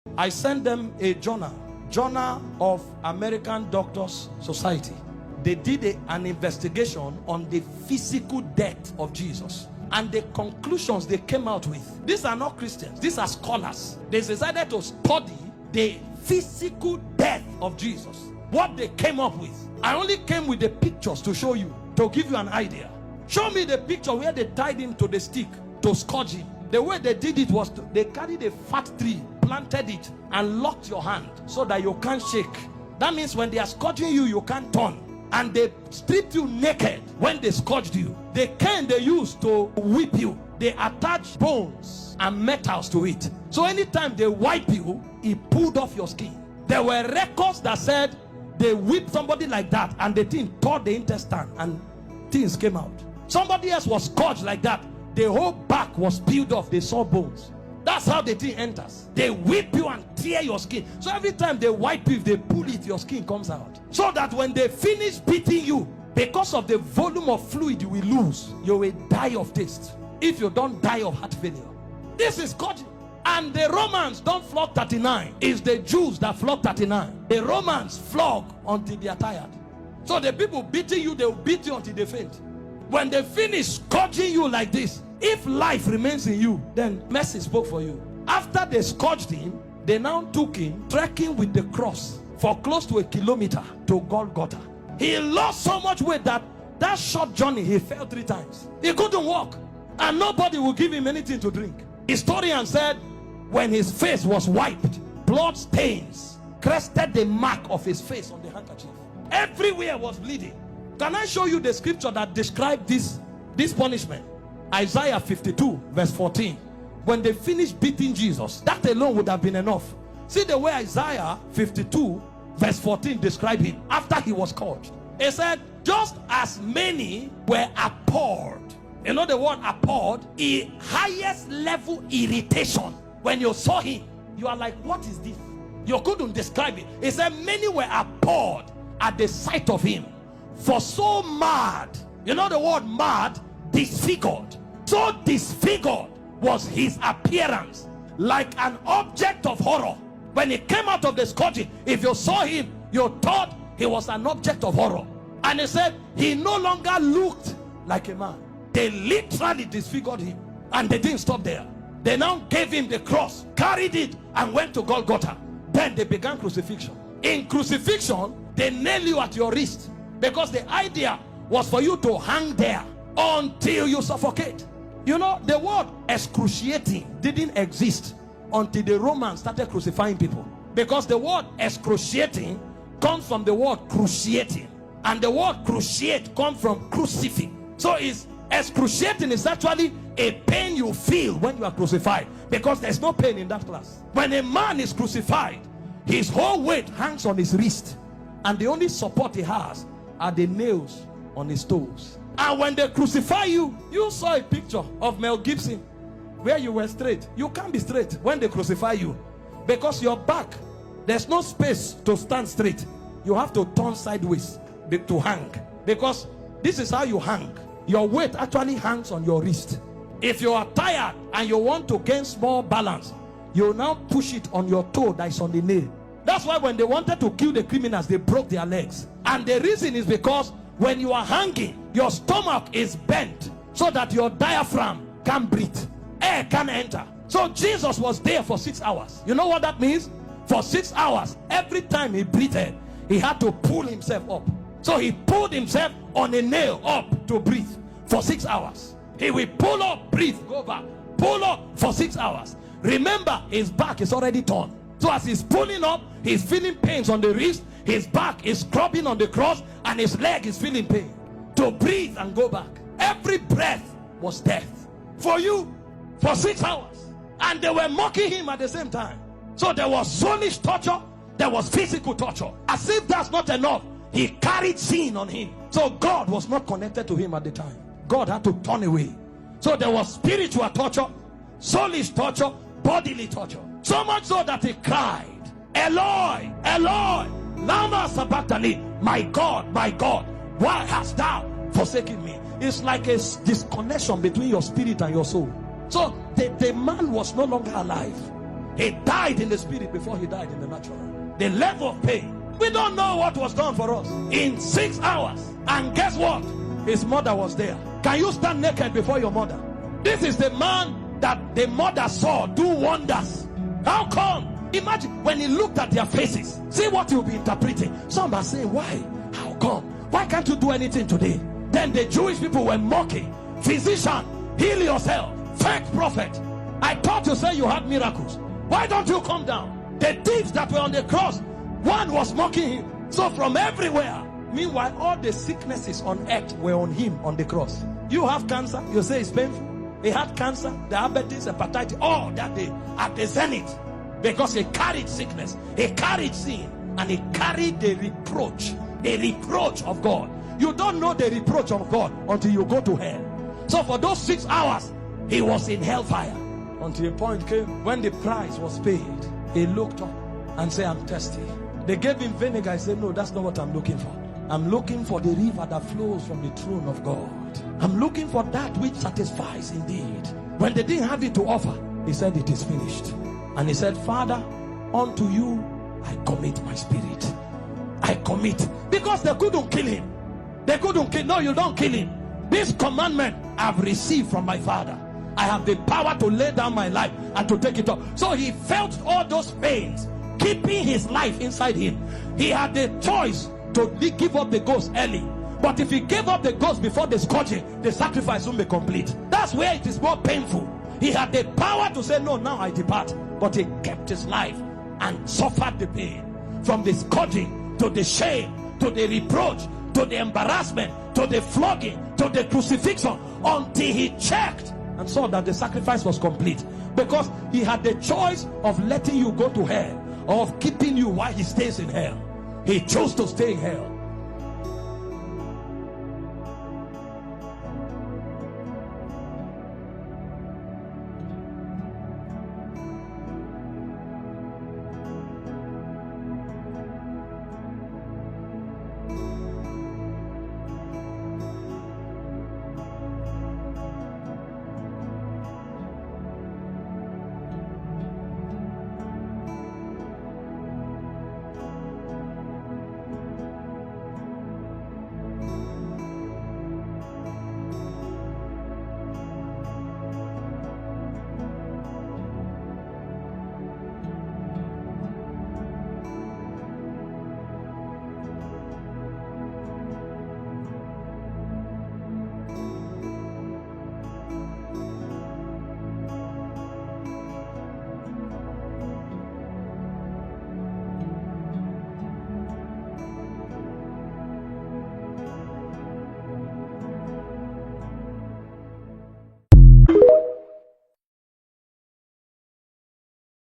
I sent them a journal of American Doctors Society. They did an investigation on the physical death of Jesus, and the conclusions they came out with. These are not Christians, these are scholars. They decided to study the physical death of Jesus. What they came up with, I only came with the pictures to show you, to give you an idea. Show me the picture where they tied him to the stick to scourge him. The way they did it was they carried a fat tree, planted it, and locked your hand so that you can't shake. That means when they are scourging you, you can't turn. And they stripped you naked when they scourged you. The cane they used to whip you, they attached bones and metals to it. So anytime they wipe you, it pulled off your skin. There were records that said they whipped somebody like that and the thing tore the intestine and things came out. Somebody else was scourged like that. The whole back was peeled off. They saw bones. That's how the thing enters. They whip you and tear your skin. So every time they wipe you, if they pull it, your skin comes out. So that when they finish beating you, because of the volume of fluid you will lose, you will die of taste. If you don't die of heart failure. This is God. And the Romans don't flog 39. It's the Jews that flog 39. The Romans flog until they are tired. So the people beating you, they will beat you until they faint. When they finish scourging you like this, if life remains in you, then mercy spoke for you. After they scourged him, they now took him trekking with the cross for close to 1 kilometer to Golgotha. He lost so much weight that short journey he fell 3 times. He couldn't walk, and nobody would give him anything to drink. Historian said when his face was wiped, blood stains crested the mark of his face on the handkerchief. Everywhere was bleeding. Can I show you the scripture that described this punishment? Isaiah 52 verse 14. When they finished beating Jesus, that alone would have been enough. See the way Isaiah 52 verse 14 described him after he was scourged. It said, just as many were appalled. You know the word appalled? A highest level irritation. When you saw him, you are like, what is this? You couldn't describe it. It said many were appalled at the sight of him. For so mad, you know the word mad? Disfigured. So disfigured was his appearance, like an object of horror. When he came out of the scourging, if you saw him, you thought he was an object of horror. And he said he no longer looked like a man. They literally disfigured him, and they didn't stop there. They now gave him the cross, carried it, and went to Golgotha. Then they began crucifixion. In crucifixion, they nail you at your wrist, because the idea was for you to hang there until you suffocate. You know, the word excruciating didn't exist until the Romans started crucifying people, because the word excruciating comes from the word cruciating, and the word cruciate comes from crucifix. So it's excruciating is actually a pain you feel when you are crucified, because there's no pain in that class. When a man is crucified, his whole weight hangs on his wrist, and the only support he has are the nails on his toes. And when they crucify you, you saw a picture of Mel Gibson where you were straight. You can't be straight when they crucify you, because your back, there's no space to stand straight. You have to turn sideways to hang, because this is how you hang. Your weight actually hangs on your wrist. If you are tired and you want to gain small balance, you now push it on your toe that is on the nail. That's why when they wanted to kill the criminals, they broke their legs. And the reason is because when you are hanging, your stomach is bent so that your diaphragm can't breathe. Air can't enter. So Jesus was there for 6 hours. You know what that means? For 6 hours, every time he breathed, he had to pull himself up. So he pulled himself on a nail up to breathe for 6 hours. He will pull up, breathe, go back, pull up for 6 hours. Remember, his back is already torn. So as he's pulling up, he's feeling pains on the wrist, his back is scrubbing on the cross, and his leg is feeling pain. To breathe and go back. Every breath was death for you for 6 hours. And they were mocking him at the same time. So there was soulish torture, there was physical torture. As if that's not enough, he carried sin on him. So God was not connected to him at the time. God had to turn away. So there was spiritual torture, soulish torture, bodily torture. So much so that he cried, Eloi, Eloi, lama sabachthani, my God, why hast thou forsaken me? It's like a disconnection between your spirit and your soul. So the man was no longer alive. He died in the spirit before he died in the natural. The level of pain. We don't know what was done for us in 6 hours. And guess what? His mother was there. Can you stand naked before your mother? This is the man that the mother saw do wonders. How come? Imagine when he looked at their faces. See what you'll be interpreting. Some are saying, why? How come? Why can't you do anything today? Then the Jewish people were mocking. Physician, heal yourself. Fake prophet. I thought you said you had miracles. Why don't you come down? The thieves that were on the cross, one was mocking him. So from everywhere. Meanwhile, all the sicknesses on earth were on him on the cross. You have cancer, you say it's painful. He had cancer, diabetes, hepatitis, all that day at the zenith. Because he carried sickness, he carried sin, and he carried the reproach of God. You don't know the reproach of God until you go to hell. So for those 6 hours, he was in hellfire. Until a point came when the price was paid. He looked up and said, I'm thirsty. They gave him vinegar. He said, no, that's not what I'm looking for. I'm looking for the river that flows from the throne of God. I'm looking for that which satisfies indeed. When they didn't have it to offer, he said, it is finished. And he said, Father, unto you I commit my spirit. I commit. Because they couldn't kill him. They couldn't kill. No, you don't kill him. This commandment I've received from my Father. I have the power to lay down my life and to take it up. So he felt all those pains, keeping his life inside him. He had the choice to give up the ghost early. But if he gave up the ghost before the scourging, the sacrifice won't be complete. That's where it is more painful. He had the power to say, no, now I depart. But he kept his life and suffered the pain. From the scourging, to the shame, to the reproach, to the embarrassment, to the flogging, to the crucifixion, until he checked and saw that the sacrifice was complete. Because he had the choice of letting you go to hell, or of keeping you while he stays in hell. He chose to stay in hell.